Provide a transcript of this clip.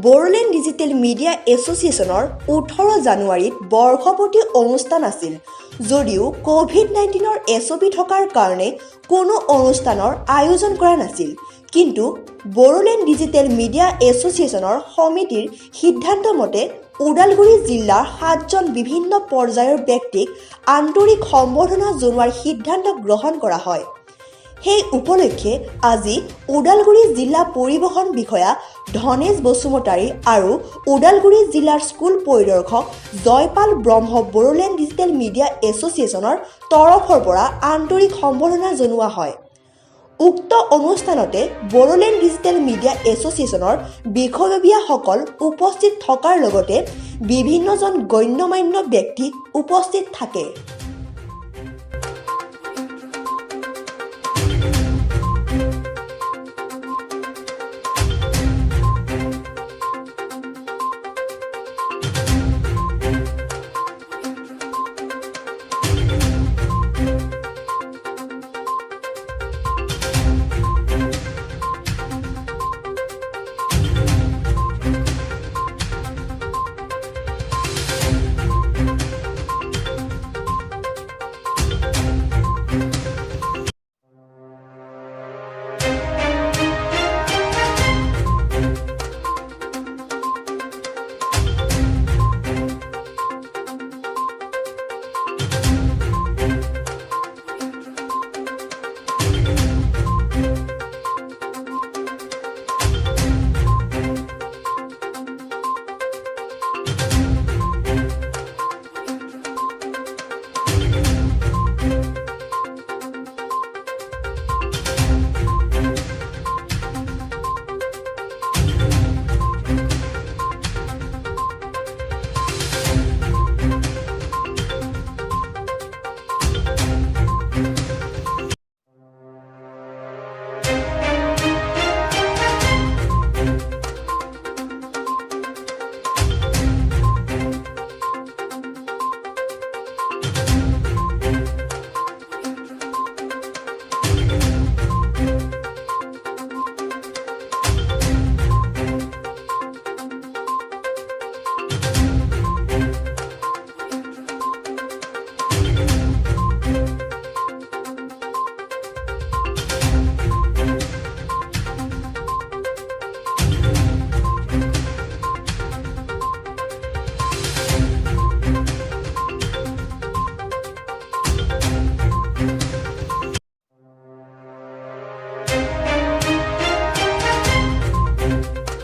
Bodoland digital media এছ'চিয়েশ্যনৰ 18 জানুৱাৰীত বৰ্ষপূৰ্তি অনুষ্ঠান আছিল। যদিও কোভিড-19ৰ এছঅপি থকাৰ কাৰণে কোনো অনুষ্ঠানৰ আয়োজন কৰা নাছিল, কিন্তু বড়োলেণ্ড ডিজিটেল মিডিয়া এছ'চিয়েশ্যনৰ সমিতিৰ সিদ্ধান্ত মতে ওদালগুৰি জিলাৰ 7জন বিভিন্ন পৰ্যায়ৰ ব্যক্তিক আন্তৰিক সম্বৰ্ধনা জনোৱাৰ সিদ্ধান্ত গ্ৰহণ কৰা হয়। সেই উপলক্ষে আজি ওদালগুৰি জিলা পৰিবহণ বিষয়া ধনেশ বসুমতাৰী আৰু ওদালগুৰি জিলাৰ স্কুল পৰিদৰ্শক জয়পাল ব্ৰহ্ম বড়োলেণ্ড ডিজিটেল মিডিয়া এছ'চিয়েশ্যনৰ তৰফৰ পৰা আন্তৰিক সম্বৰ্ধনা জনোৱা হয়। উক্ত অনুষ্ঠানতে বড়োলেণ্ড ডিজিটেল মিডিয়া এছ'চিয়েশ্যনৰ বিষয়ববীয়াসকল উপস্থিত থকাৰ লগতে বিভিন্নজন গণ্যমান্য ব্যক্তি উপস্থিত থাকে।